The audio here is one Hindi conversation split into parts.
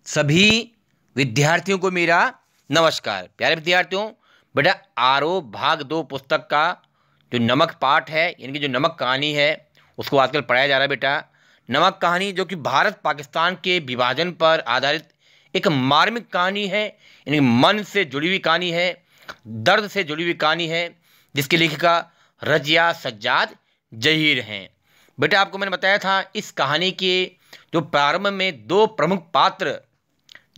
सभी विद्यार्थियों को मेरा नमस्कार। प्यारे विद्यार्थियों, बेटा आरोह भाग 2 पुस्तक का जो नमक पाठ है, यानी कि जो नमक कहानी है, उसको आजकल पढ़ाया जा रहा है। बेटा नमक कहानी जो कि भारत पाकिस्तान के विभाजन पर आधारित एक मार्मिक कहानी है, यानी मन से जुड़ी हुई कहानी है, दर्द से जुड़ी हुई कहानी है, जिसकी लेखिका रजिया सज्जाद जहीर हैं। बेटा आपको मैंने बताया था इस कहानी के जो प्रारंभ में दो प्रमुख पात्र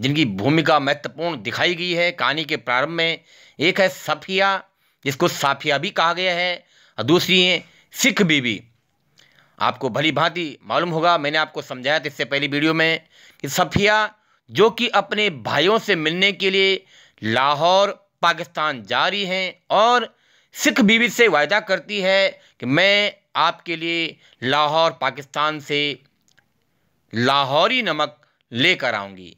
जिनकी भूमिका महत्वपूर्ण दिखाई गई है कहानी के प्रारंभ में, एक है सफिया जिसको साफिया भी कहा गया है, और दूसरी है सिख बीबी। आपको भली भांति मालूम होगा, मैंने आपको समझाया था इससे पहली वीडियो में कि सफिया जो कि अपने भाइयों से मिलने के लिए लाहौर पाकिस्तान जा रही हैं और सिख बीबी से वायदा करती है कि मैं आपके लिए लाहौर पाकिस्तान से लाहौरी नमक लेकर आऊँगी।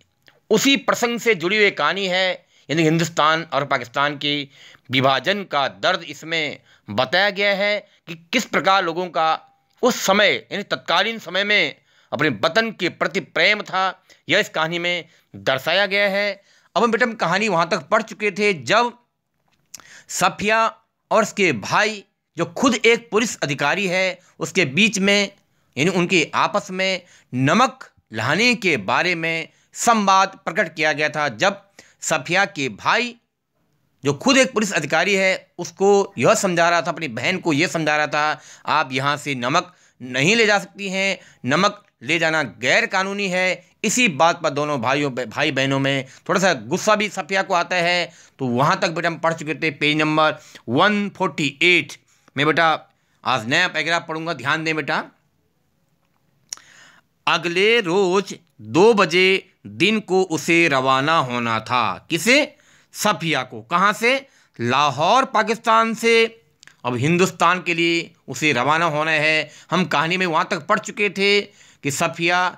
उसी प्रसंग से जुड़ी हुई कहानी है, यानी हिंदुस्तान और पाकिस्तान के विभाजन का दर्द इसमें बताया गया है कि किस प्रकार लोगों का उस समय यानी तत्कालीन समय में अपने वतन के प्रति प्रेम था, यह इस कहानी में दर्शाया गया है। अब हम बेटा हम कहानी वहाँ तक पढ़ चुके थे जब सफिया और उसके भाई जो खुद एक पुलिस अधिकारी है उसके बीच में यानी उनके आपस में नमक लाने के बारे में संवाद प्रकट किया गया था। जब सफिया के भाई जो खुद एक पुलिस अधिकारी है उसको यह समझा रहा था, अपनी बहन को यह समझा रहा था, आप यहाँ से नमक नहीं ले जा सकती हैं, नमक ले जाना गैर कानूनी है। इसी बात पर दोनों भाई बहनों में थोड़ा सा गुस्सा भी सफिया को आता है। तो वहाँ तक बेटा हम पढ़ चुके थे पेज नंबर 148 में। बेटा आज नया पैराग्राफ पढ़ूंगा, ध्यान दें बेटा। अगले रोज 2 बजे दिन को उसे रवाना होना था। किसे? सफिया को। कहाँ से? लाहौर पाकिस्तान से। अब हिंदुस्तान के लिए उसे रवाना होना है। हम कहानी में वहाँ तक पढ़ चुके थे कि सफिया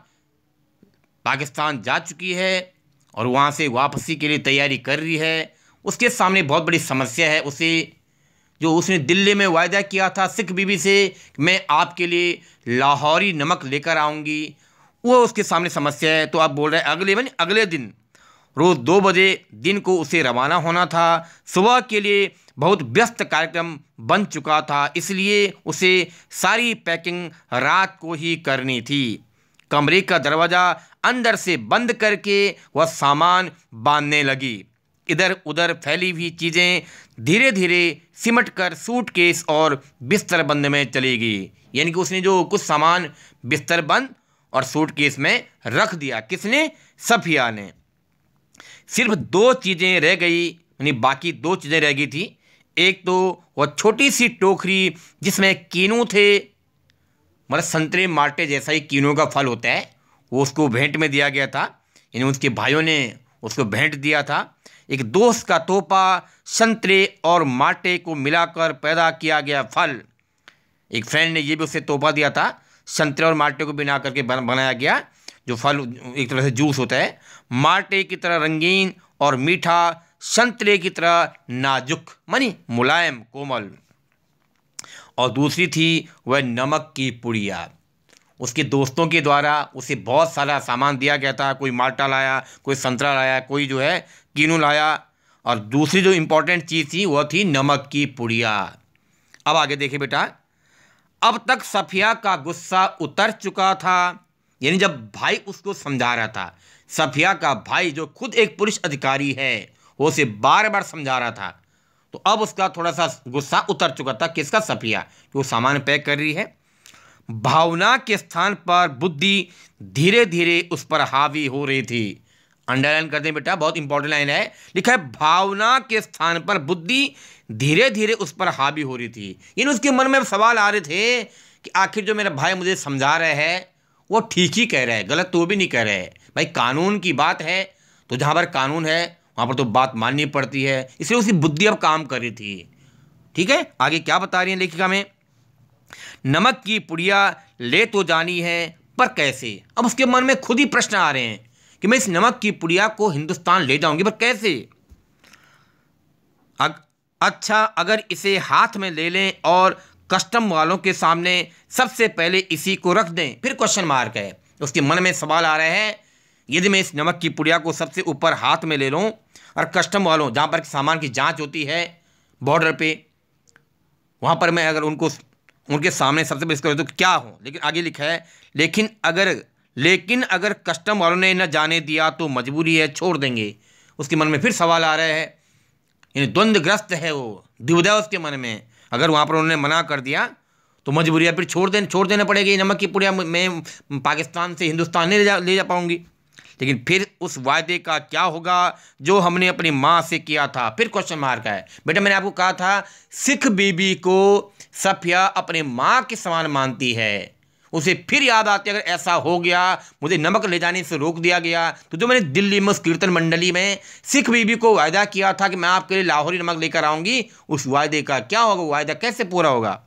पाकिस्तान जा चुकी है और वहाँ से वापसी के लिए तैयारी कर रही है। उसके सामने बहुत बड़ी समस्या है। जो उसने दिल्ली में वायदा किया था सिख बीबी से मैं आपके लिए लाहौरी नमक लेकर आऊँगी, वो उसके सामने समस्या है। तो आप बोल रहे हैं अगले दिन रोज़ 2 बजे दिन को उसे रवाना होना था। सुबह के लिए बहुत व्यस्त कार्यक्रम बन चुका था, इसलिए उसे सारी पैकिंग रात को ही करनी थी। कमरे का दरवाज़ा अंदर से बंद करके वह सामान बांधने लगी। इधर उधर फैली हुई चीज़ें धीरे धीरे सिमट कर सूटकेस और बिस्तर बंद में चली गई। यानी कि उसने जो कुछ सामान बिस्तर बंद और सूटकेस में रख दिया। किसने? सफिया ने। सिर्फ 2 चीज़ें रह गई, यानी बाकी 2 चीज़ें रह गई थी। एक तो वह छोटी सी टोकरी जिसमें कीनू थे, मतलब संतरे माल्टे जैसा ही कीनू का फल होता है, वो उसको भेंट में दिया गया था, यानी उसके भाइयों ने उसको भेंट दिया था। एक दोस्त का तोहफा संतरे और माल्टे को मिलाकर पैदा किया गया फल। एक फ्रेंड ने ये भी उसे तोहफा दिया था, संतरे और माल्टे को बिना करके बनाया गया जो फल एक तरह से जूस होता है, माल्टे की तरह रंगीन और मीठा, संतरे की तरह नाजुक मानी मुलायम कोमल। और दूसरी थी वह नमक की पुड़िया। उसके दोस्तों के द्वारा उसे बहुत सारा सामान दिया गया था। कोई माल्टा लाया, कोई संतरा लाया, कोई जो है कीनू लाया, और दूसरी जो इम्पोर्टेंट चीज़ थी वह थी नमक की पुड़िया। अब आगे देखिए बेटा, अब तक सफिया का गुस्सा उतर चुका था, यानी जब भाई उसको समझा रहा था, सफिया का भाई जो खुद एक पुलिस अधिकारी है वो उसे बार बार समझा रहा था, तो अब उसका थोड़ा सा गुस्सा उतर चुका था। किसका? सफिया, जो सामान पैक कर रही है। भावना के स्थान पर बुद्धि धीरे धीरे उस पर हावी हो रही थी। अंडरलाइन कर दें बेटा, बहुत इंपॉर्टेंट लाइन है, लिखा है भावना के स्थान पर बुद्धि धीरे धीरे उस पर हावी हो रही थी। यानी उसके मन में सवाल आ रहे थे कि आखिर जो मेरा भाई मुझे समझा रहे हैं वो ठीक ही कह रहा है, गलत तो भी नहीं कह रहे हैं। भाई कानून की बात है तो जहाँ पर कानून है वहाँ पर तो बात माननी पड़ती है, इसलिए उसकी बुद्धि अब काम कर रही थी। ठीक है, आगे क्या बता रही है लेखिका में? नमक की पुड़िया ले तो जानी है पर कैसे? अब उसके मन में खुद ही प्रश्न आ रहे हैं कि मैं इस नमक की पुड़िया को हिंदुस्तान ले जाऊंगी पर कैसे? अच्छा, अगर इसे हाथ में ले लें और कस्टम वालों के सामने सबसे पहले इसी को रख दें, फिर क्वेश्चन मार्क है। उसके मन में सवाल आ रहे हैं यदि मैं इस नमक की पुड़िया को सबसे ऊपर हाथ में ले लूँ और कस्टम वालों, जहाँ पर सामान की जांच होती है बॉर्डर पे, वहाँ पर मैं अगर उनके सामने सबसे पेश करूँ तो क्या हो। लेकिन आगे लिखा है, लेकिन अगर कस्टम वालों ने न जाने दिया तो मजबूरी है, छोड़ देंगे। उसके मन में फिर सवाल आ रहा है, यानी द्वंद्वग्रस्त है वो, द्विधा उसके मन में। अगर वहाँ पर उन्होंने मना कर दिया तो मजबूरी है, फिर छोड़ देना पड़ेगी। नमक की पुड़िया मैं पाकिस्तान से हिंदुस्तान नहीं ले जा पाऊँगी। लेकिन फिर उस वायदे का क्या होगा जो हमने अपनी माँ से किया था? फिर क्वेश्चन मार्क है। बेटा मैंने आपको कहा था सिख बीबी को सफिया अपने माँ के समान मानती है। उसे फिर याद आती है, अगर ऐसा हो गया, मुझे नमक ले जाने से रोक दिया गया, तो जो मैंने दिल्ली में उस कीर्तन मंडली में सिख बीबी को वायदा किया था कि मैं आपके लिए लाहौरी नमक लेकर आऊँगी, उस वायदे का क्या होगा? वो वायदा कैसे पूरा होगा?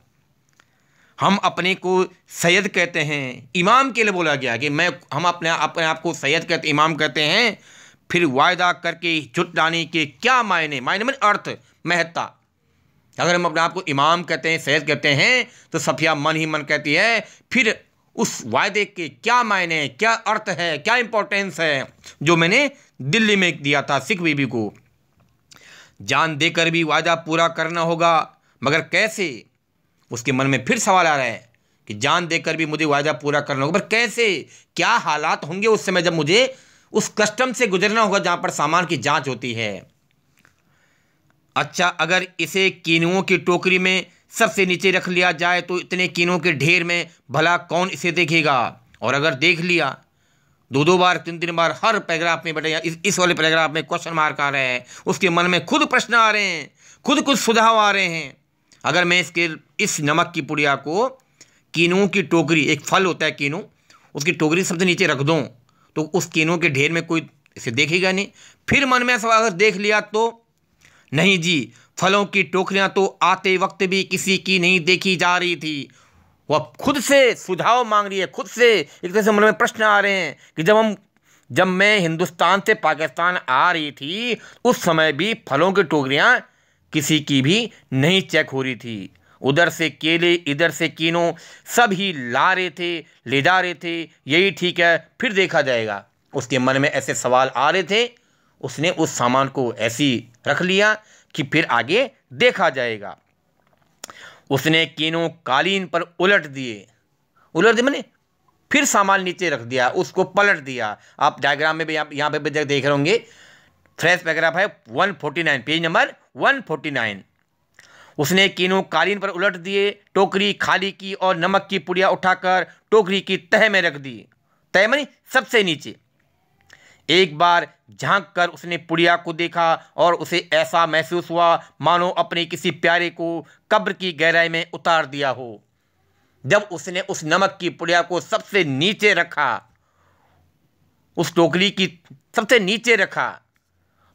हम अपने को सैयद कहते हैं, इमाम के लिए बोला गया कि हम अपने आप को सैयद कहते, इमाम कहते हैं। फिर वायदा करके जुटाने के क्या मायने में अर्थ, महत्ता। अगर हम अपने आप को इमाम कहते हैं, सैयद कहते हैं, तो सफिया मन ही मन कहती है फिर उस वायदे के क्या मायने, क्या अर्थ है, क्या इंपॉर्टेंस है जो मैंने दिल्ली में दिया था सिख बीबी को। जान देकर भी वायदा पूरा करना होगा, मगर कैसे? उसके मन में फिर सवाल आ रहा है कि जान देकर भी मुझे वायदा पूरा करना होगा, पर कैसे? क्या हालात होंगे उस समय जब मुझे उस कस्टम से गुजरना होगा जहां पर सामान की जांच होती है। अच्छा, अगर इसे कीनुओं की टोकरी में सबसे नीचे रख लिया जाए तो इतने कीनुओं के ढेर में भला कौन इसे देखेगा? और अगर देख लिया, दो बार, तीन बार, हर पैराग्राफ में बेटा इस वाले पैराग्राफ में क्वेश्चन मार्क आ रहे हैं, उसके मन में खुद प्रश्न आ रहे हैं, खुद कुछ सुझाव आ रहे हैं। अगर मैं इस नमक की पुड़िया को कीनुओं की टोकरी, एक फल होता है कीनू, उसकी टोकरी सबसे नीचे रख दूं तो उस कीनुओं के ढेर में कोई इसे देखेगा नहीं। फिर मन में अगर देख लिया तो नहीं जी, फलों की टोकरियां तो आते वक्त भी किसी की नहीं देखी जा रही थी। वह खुद से सुझाव मांग रही है, खुद से एक तरह से मन में प्रश्न आ रहे हैं कि जब मैं हिंदुस्तान से पाकिस्तान आ रही थी उस समय भी फलों की टोकरियां किसी की भी नहीं चेक हो रही थी। उधर से केले, इधर से कीनों, सब ही ला रहे थे, ले जा रहे थे। यही ठीक है, फिर देखा जाएगा। उसके मन में ऐसे सवाल आ रहे थे, उसने उस सामान को ऐसी रख लिया कि फिर आगे देखा जाएगा। उसने कीनों कालीन पर उलट दिए मैंने फिर सामान नीचे रख दिया, उसको पलट दिया। आप डायग्राम में भी यहाँ पे भी देख रहे होंगे, फ्रेश पैराग्राफ है 149, पेज नंबर 149। उसने कीनों कालीन पर उलट दिए, टोकरी खाली की और नमक की पुड़िया उठाकर टोकरी की तह में रख दी। तह मानी सबसे नीचे। एक बार झांक कर उसने पुड़िया को देखा और उसे ऐसा महसूस हुआ मानो अपने किसी प्यारे को कब्र की गहराई में उतार दिया हो। जब उसने उस नमक की पुड़िया को सबसे नीचे रखा, उस टोकरी की सबसे नीचे रखा,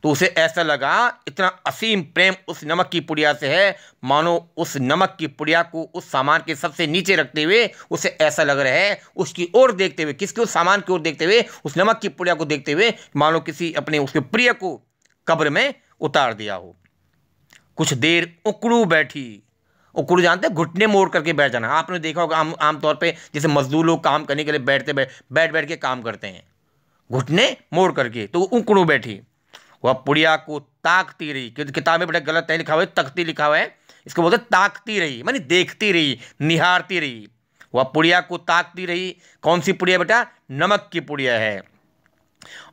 तो उसे ऐसा लगा इतना असीम प्रेम उस नमक की पुड़िया से है, मानो उस नमक की पुड़िया को उस सामान के सबसे नीचे रखते हुए उसे ऐसा लग रहा है, उसकी ओर देखते हुए, किसके? उस सामान की ओर देखते हुए, उस नमक की पुड़िया को देखते हुए, मानो किसी अपने उसके प्रिय को कब्र में उतार दिया हो। कुछ देर उकड़ू बैठी। उकड़ू जानते हैं, घुटने मोड़ करके बैठ जाना। आपने देखा होगा आमतौर पर जैसे मजदूर लोग काम करने के लिए बैठ के काम करते हैं, घुटने मोड़ करके, तो उकड़ू बैठी। वह पुड़िया को ताकती रही, क्योंकि किताब में बड़ा गलत है लिखा हुआ है, तकती लिखा हुआ है, इसको बोलते ताकती रही, मानी देखती रही, निहारती रही। वह पुड़िया को ताकती रही। कौन सी पुड़िया बेटा? नमक की पुड़िया है।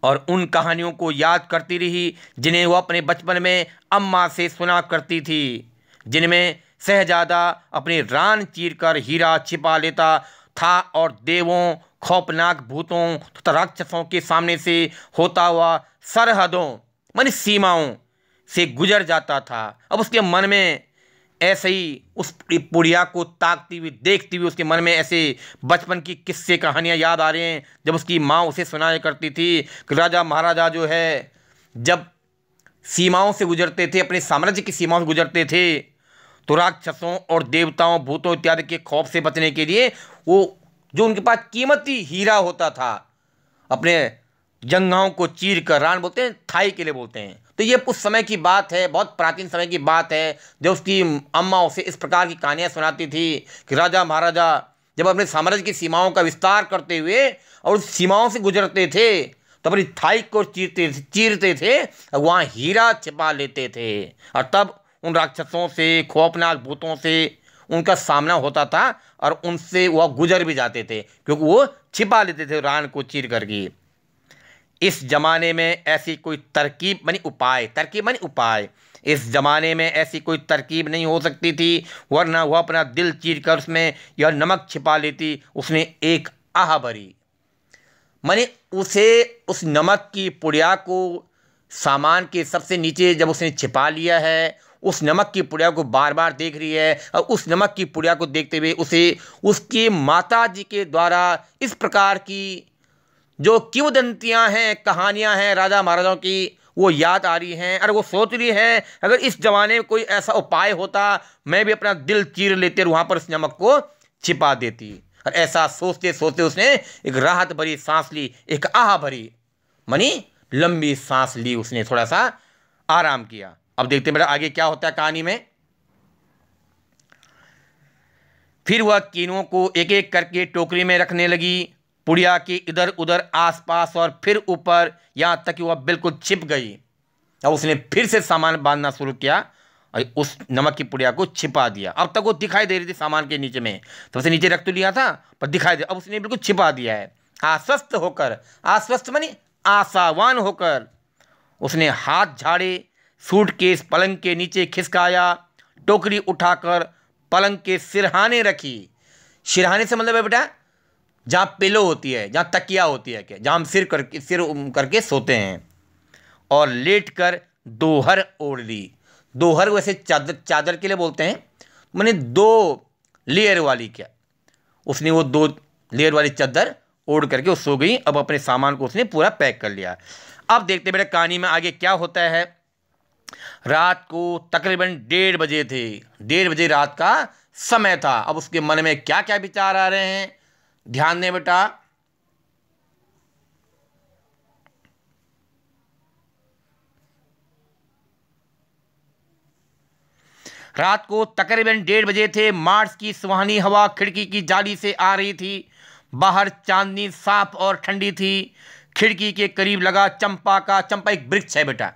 और उन कहानियों को याद करती रही जिन्हें वह अपने बचपन में अम्मा से सुना करती थी, जिनमें शहजादा अपनी रान चीरकर हीरा छिपा लेता था और देवों, खौफनाक भूतों तथा राक्षसों के सामने से होता हुआ सरहदों मानी सीमाओं से गुजर जाता था। अब उसके मन में ऐसे ही उस पुड़िया को ताकती हुई, देखती हुई, उसके मन में ऐसे बचपन की किस्से कहानियाँ याद आ रही हैं, जब उसकी माँ उसे सुनाया करती थी कि राजा महाराजा जो है जब सीमाओं से गुजरते थे, अपने साम्राज्य की सीमाओं से गुजरते थे, तो राक्षसों और देवताओं, भूतों इत्यादि के खौफ से बचने के लिए वो जो उनके पास कीमती हीरा होता था, अपने जंघाओं को चीर कर, रान बोलते हैं, थाई के लिए बोलते हैं। तो ये उस समय की बात है, बहुत प्राचीन समय की बात है, जब उसकी अम्मा उसे इस प्रकार की कहानियाँ सुनाती थी कि राजा महाराजा जब अपने साम्राज्य की सीमाओं का विस्तार करते हुए और उस सीमाओं से गुजरते थे, तो अपनी थाई को चीरते थे और वहाँ हीरा छिपा लेते थे, और तब उन राक्षसों से, खौफनाक भूतों से उनका सामना होता था और उनसे वह गुजर भी जाते थे, क्योंकि वो छिपा लेते थे रान को चीर करके। इस जमाने में ऐसी कोई तरकीब बनी उपाय, इस जमाने में ऐसी कोई तरकीब नहीं हो सकती थी, वरना वह अपना दिल चीर कर उसमें यह नमक छिपा लेती। उसने एक आह भरी, माने उसे उस नमक की पुड़िया को सामान के सबसे नीचे जब उसने छिपा लिया है, उस नमक की पुड़िया को बार बार देख रही है, और उस नमक की पुड़िया को देखते हुए उसे उसकी माता जी के द्वारा इस प्रकार की जो किंवदंतियाँ हैं, कहानियाँ हैं राजा महाराजाओं की, वो याद आ रही हैं। और वो सोच रही है अगर इस जमाने में कोई ऐसा उपाय होता, मैं भी अपना दिल चीर लेते और वहाँ पर इस नमक को छिपा देती। और ऐसा सोचते सोचते उसने एक राहत भरी सांस ली, एक आह भरी मनी लंबी सांस ली, उसने थोड़ा सा आराम किया। अब देखते मेरा आगे क्या होता है कहानी में। फिर वह तीनों को एक एक करके टोकरी में रखने लगी, पुड़िया के इधर उधर आसपास और फिर ऊपर, यहाँ तक कि वह बिल्कुल छिप गई। अब उसने फिर से सामान बांधना शुरू किया और उस नमक की पुड़िया को छिपा दिया। अब तक वो दिखाई दे रही थी सामान के नीचे में, तो उसे नीचे रख तो लिया था पर दिखाई दे, अब उसने बिल्कुल छिपा दिया है। आश्वस्त मानी आशावान होकर उसने हाथ झाड़े, सूटकेस पलंग के नीचे खिसकाया, टोकरी उठाकर पलंग के सिरहाने रखी। सिरहाने से मतलब है बेटा जहाँ पिलो होती है, जहाँ तकिया होती है, क्या जहाँ हम सिर करके सोते हैं, और लेट कर दोहर ओढ़ ली। दोहर वैसे चादर के लिए बोलते हैं, मैंने 2 लेयर वाली, क्या उसने वो 2 लेयर वाली चादर ओढ़ करके वो सो गई। अब अपने सामान को उसने पूरा पैक कर लिया। अब देखते मेरे कहानी में आगे क्या होता है। रात को तकरीबन 1:30 बजे थे, 1:30 बजे रात का समय था। अब उसके मन में क्या क्या विचार आ रहे हैं, ध्यान दें बेटा। रात को तकरीबन 1:30 बजे थे। मार्च की सुहानी हवा खिड़की की जाली से आ रही थी। बाहर चांदनी साफ और ठंडी थी। खिड़की के करीब लगा चंपा एक वृक्ष है बेटा,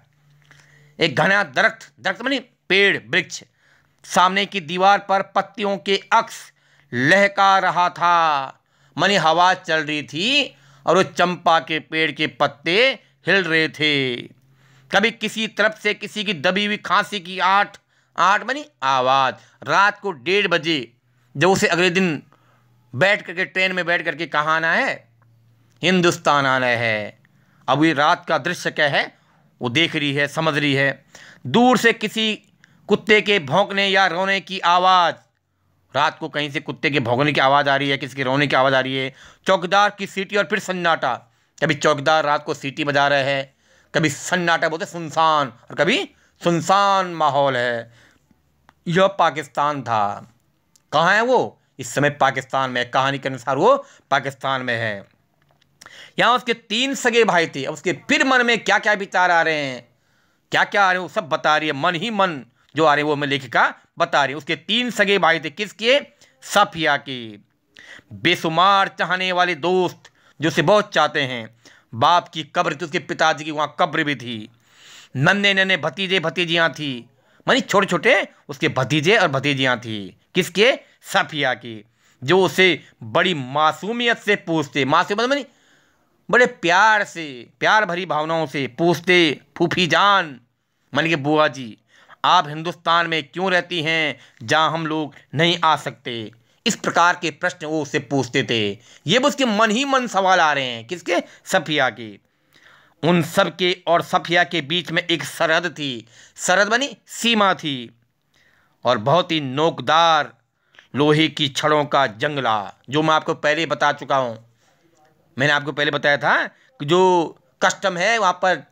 एक घना दरख्त माने पेड़ वृक्ष, सामने की दीवार पर पत्तियों के अक्स लहका रहा था। माने हवा चल रही थी और वो चंपा के पेड़ के पत्ते हिल रहे थे। कभी किसी तरफ से किसी की दबी हुई खांसी की आठ मानी आवाज। रात को 1:30 बजे जब उसे अगले दिन बैठ करके ट्रेन में बैठ करके कहाँ आना है, हिंदुस्तान आना है। अब ये रात का दृश्य क्या है वो देख रही है, समझ रही है। दूर से किसी कुत्ते के भौंकने या रोने की आवाज़, रात को कहीं से कुत्ते के भौंकने की आवाज़ आ रही है, किसी के रोने की आवाज़ आ रही है। चौकीदार की सीटी और फिर सन्नाटा। कभी चौकीदार रात को सीटी बजा रहे हैं, कभी सन्नाटा बोलते सुनसान, और कभी सुनसान माहौल है। यह पाकिस्तान था। कहाँ है वो? इस समय पाकिस्तान में, कहानी के अनुसार वो पाकिस्तान में है। यहाँ उसके 3 सगे भाई थे। अब उसके फिर मन में क्या क्या विचार आ रहे हैं, क्या क्या आ रहे हैं वो सब बता रही है, मन ही मन जो आ रहे हैं वो मैं लेखिका बता रही हूँ। उसके 3 सगे भाई थे। किसके? सफिया के। बेशुमार चाहने वाले दोस्त जो उसे बहुत चाहते हैं। बाप की कब्र थी, उसके पिताजी की वहाँ कब्र भी थी। नन्हे नन्हे भतीजे भतीजियाँ थी, मानी छोटे छोटे उसके भतीजे और भतीजियाँ थी। किसके? सफिया की, जो उसे बड़ी मासूमियत से पूछते, मासूमियत मानी बड़े प्यार से, प्यार भरी भावनाओं से पूछते, फूफी जान मान के बुआ जी आप हिंदुस्तान में क्यों रहती हैं जहाँ हम लोग नहीं आ सकते। इस प्रकार के प्रश्न वो उससे पूछते थे। ये भी उसके मन ही मन सवाल आ रहे हैं। किसके? सफिया के। उन सब के और सफिया के बीच में एक सरहद थी। सरहद बनी सीमा थी, और बहुत ही नोकदार लोहे की छड़ों का जंगला, जो मैं आपको पहले बता चुका हूँ। मैंने आपको पहले बताया था कि जो कस्टम है वहाँ पर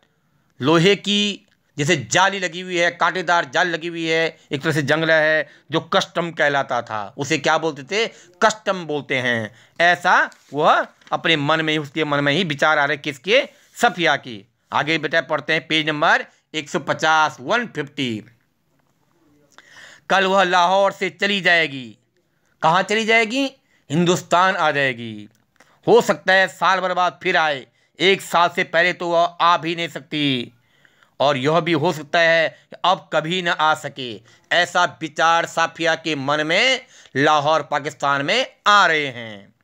लोहे की जैसे जाली लगी हुई है, कांटेदार जाली लगी हुई है, एक तरह से जंगला है जो कस्टम कहलाता था। उसे क्या बोलते थे? कस्टम बोलते हैं। ऐसा वह अपने मन में ही, उसके मन में ही विचार आ रहे। किसके? सफिया की। आगे बेटा पढ़ते हैं पेज नंबर 150 150। कल वह लाहौर से चली जाएगी। कहाँ चली जाएगी? हिंदुस्तान आ जाएगी। हो सकता है साल भर बाद फिर आए। 1 साल से पहले तो वह आ भी नहीं सकती और यह भी हो सकता है कि अब कभी न आ सके। ऐसा विचार साफिया के मन में लाहौर पाकिस्तान में आ रहे हैं।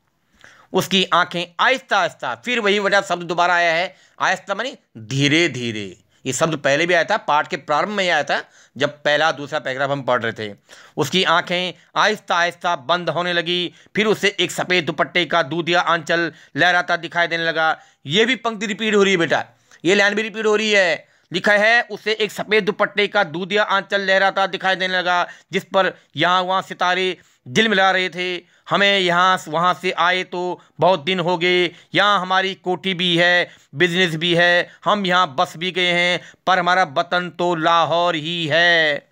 उसकी आंखें आहिस्ता आहिस्ता, फिर वही वजह शब्द दोबारा आया है, आहिस्ता मानी धीरे धीरे। ये शब्द पहले भी आया था, पाठ के प्रारंभ में ही आया था जब पहला दूसरा पैराग्राफ हम पढ़ रहे थे। उसकी आंखें आहिस्ता आहिस्ता बंद होने लगी, फिर उसे एक सफ़ेद दुपट्टे का दूधिया आंचल लहराता दिखाई देने लगा। ये भी पंक्ति रिपीट हो रही है बेटा, ये लाइन भी रिपीट हो रही है। लिखा है उसे एक सफ़ेद दुपट्टे का दूधिया आंचल लहराता दिखाई देने लगा, जिस पर यहाँ वहाँ सितारे झिलमिला रहे थे। हमें यहाँ वहाँ से आए तो बहुत दिन हो गए, यहाँ हमारी कोठी भी है, बिजनेस भी है, हम यहाँ बस भी गए हैं, पर हमारा वतन तो लाहौर ही है।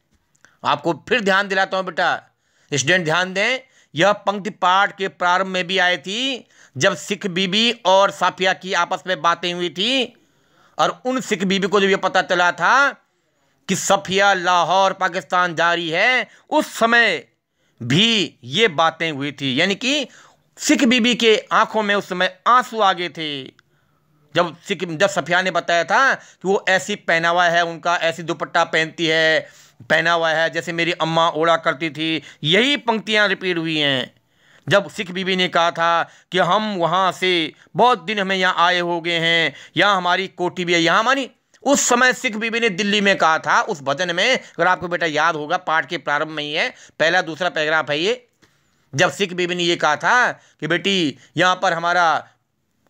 आपको फिर ध्यान दिलाता हूँ बेटा, स्टूडेंट ध्यान दें, यह पंक्ति पाठ के प्रारंभ में भी आई थी जब सिख बीबी और साफिया की आपस में बातें हुई थी, और उन सिख बीबी को जब ये पता चला था कि साफिया लाहौर पाकिस्तान जा रही है, उस समय भी ये बातें हुई थी। यानी कि सिख बीबी के आंखों में उस समय आंसू आ गए थे जब साफिया ने बताया था कि वो ऐसी पहनावा है उनका, ऐसी दुपट्टा पहनती है, पहना हुआ है जैसे मेरी अम्मा ओढ़ा करती थी। यही पंक्तियां रिपीट हुई हैं जब सिख बीबी ने कहा था कि हम वहाँ से बहुत दिन हमें यहाँ आए हो गए हैं, यहाँ हमारी कोठी भी है, यहाँ मानी उस समय सिख बीबी ने दिल्ली में कहा था उस भजन में। अगर आपको बेटा याद होगा, पाठ के प्रारंभ में ही है, पहला दूसरा पैराग्राफ है ये, जब सिख बीबी ने ये कहा था कि बेटी यहाँ पर हमारा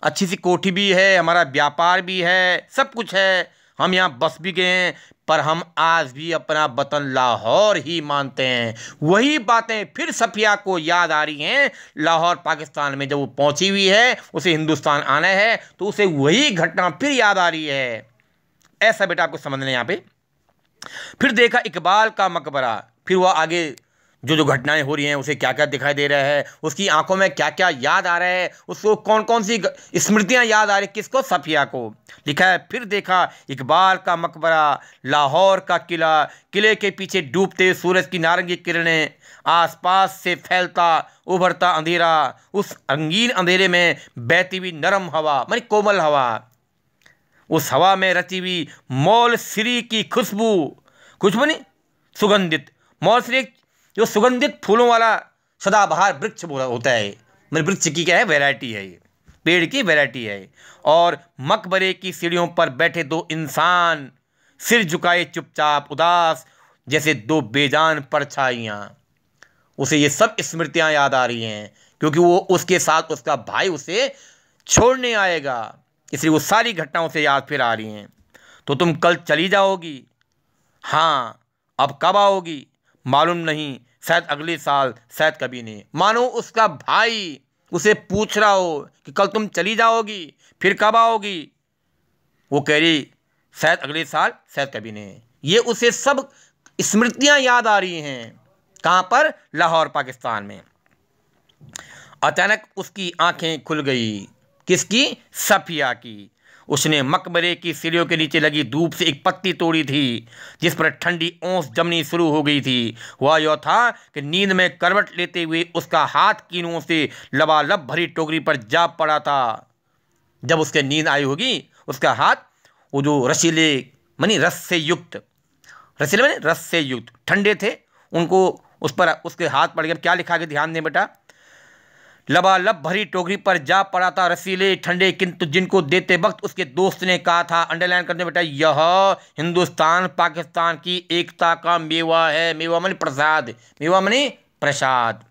अच्छी सी कोठी भी है, हमारा व्यापार भी है, सब कुछ है, हम यहाँ बस भी गए हैं, पर हम आज भी अपना वतन लाहौर ही मानते हैं। वही बातें फिर साफिया को याद आ रही हैं लाहौर पाकिस्तान में। जब वो पहुंची हुई है, उसे हिंदुस्तान आना है, तो उसे वही घटना फिर याद आ रही है। ऐसा बेटा आपको समझना है यहाँ पे। फिर देखा इकबाल का मकबरा, फिर वह आगे जो जो घटनाएं हो रही हैं उसे क्या क्या दिखाई दे रहा है, उसकी आंखों में क्या क्या याद आ रहा है, उसको कौन कौन सी स्मृतियां याद आ रही, किसको, साफिया को। लिखा है फिर देखा इकबाल का मकबरा, लाहौर का किला, किले के पीछे डूबते सूरज की नारंगी किरणें, आसपास से फैलता उभरता अंधेरा, उस रंगीन अंधेरे में बहती हुई नरम हवा, मानी कोमल हवा, उस हवा में रची हुई मौलश्री की खुशबू, खुशबू नहीं सुगंधित, मौलश्री जो सुगंधित फूलों वाला सदाबहार वृक्ष होता है, मेरे वृक्ष की क्या है, वैरायटी है, ये पेड़ की वैरायटी है। और मकबरे की सीढ़ियों पर बैठे 2 इंसान, सिर झुकाए चुपचाप उदास जैसे 2 बेजान परछाइयाँ। उसे ये सब स्मृतियाँ याद आ रही हैं क्योंकि वो उसके साथ उसका भाई उसे छोड़ने आएगा, इसलिए वो सारी घटनाओं से याद फिर आ रही हैं। तो तुम कल चली जाओगी? हाँ। अब कब आओगी? मालूम नहीं, शायद अगले साल, शायद कभी नहीं। मानो उसका भाई उसे पूछ रहा हो कि कल तुम चली जाओगी, फिर कब आओगी? वो कह रही शायद अगले साल, शायद कभी नहीं। ये उसे सब स्मृतियां याद आ रही हैं। कहाँ पर? लाहौर पाकिस्तान में। अचानक उसकी आंखें खुल गई। किसकी? साफिया की। उसने मकबरे की सीढ़ियों के नीचे लगी धूप से एक पत्ती तोड़ी थी जिस पर ठंडी ओस जमनी शुरू हो गई थी। हुआ यह था कि नींद में करवट लेते हुए उसका हाथ कीनों से लबालब भरी टोकरी पर जा पड़ा था। जब उसके नींद आई होगी, उसका हाथ वो जो रसीले मानी रस से युक्त, रसीले मानी रस से युक्त ठंडे थे, उनको उस पर उसके हाथ पड़ गया। क्या लिखा के ध्यान दें बेटा, लबालब भरी टोकरी पर जा पड़ा था, रसीले ठंडे, किंतु जिनको देते वक्त उसके दोस्त ने कहा था, अंडरलाइन करने बेटा, यह हिंदुस्तान पाकिस्तान की एकता का मेवा है। मेवा माने प्रसाद, मेवा माने प्रसाद।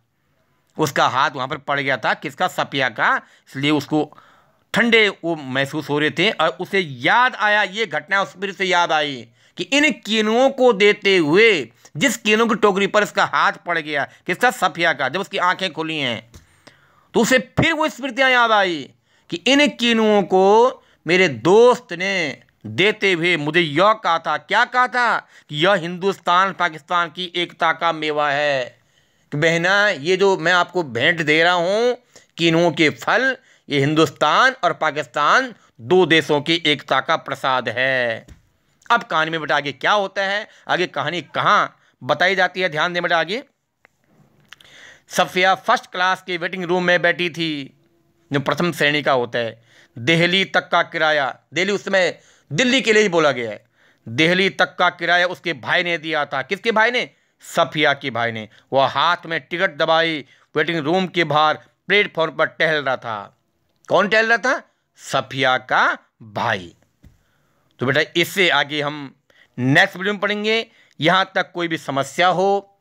उसका हाथ वहाँ पर पड़ गया था, किसका? साफिया का। इसलिए उसको ठंडे वो महसूस हो रहे थे और उसे याद आया, ये घटना उस फिर से याद आई कि इन कीनुओं को देते हुए जिस कीनों की टोकरी पर इसका हाथ पड़ गया, किसका? साफिया का। जब उसकी आंखें खुली हैं तो उसे फिर वो स्मृतियाँ याद आई कि इन कीनुओं को मेरे दोस्त ने देते हुए मुझे यह कहा था। क्या कहा था? कि यह हिंदुस्तान पाकिस्तान की एकता का मेवा है। कि बहना, ये जो मैं आपको भेंट दे रहा हूँ कीनुओं के फल, ये हिंदुस्तान और पाकिस्तान 2 देशों की एकता का प्रसाद है। अब कहानी में बेटा आगे क्या होता है, आगे कहानी कहाँ बताई जाती है, ध्यान दें बेटा। आगे साफिया फर्स्ट क्लास के वेटिंग रूम में बैठी थी, जो प्रथम श्रेणी का होता है। दिल्ली तक का किराया, दिल्ली उस समय दिल्ली के लिए ही बोला गया है, दिल्ली तक का किराया उसके भाई ने दिया था। किसके भाई ने? सफिया के भाई ने। वह हाथ में टिकट दबाई वेटिंग रूम के बाहर प्लेटफॉर्म पर टहल रहा था। कौन टहल रहा था? सफिया का भाई। तो बेटा इससे आगे हम नेक्स्ट वीडियो में पढ़ेंगे। यहाँ तक कोई भी समस्या हो,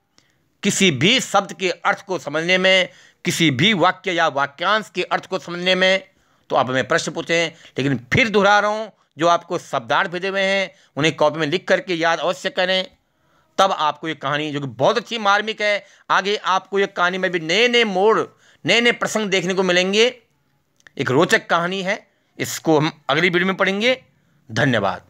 किसी भी शब्द के अर्थ को समझने में, किसी भी वाक्य या वाक्यांश के अर्थ को समझने में, तो आप हमें प्रश्न पूछें। लेकिन फिर दोहरा रहा हूँ, जो आपको शब्दार्थ भेजे हुए हैं उन्हें कॉपी में लिख करके याद अवश्य करें। तब आपको ये कहानी, जो कि बहुत अच्छी मार्मिक है, आगे आपको ये कहानी में भी नए नए मोड़, नए नए प्रसंग देखने को मिलेंगे। एक रोचक कहानी है, इसको हम अगली वीडियो में पढ़ेंगे। धन्यवाद।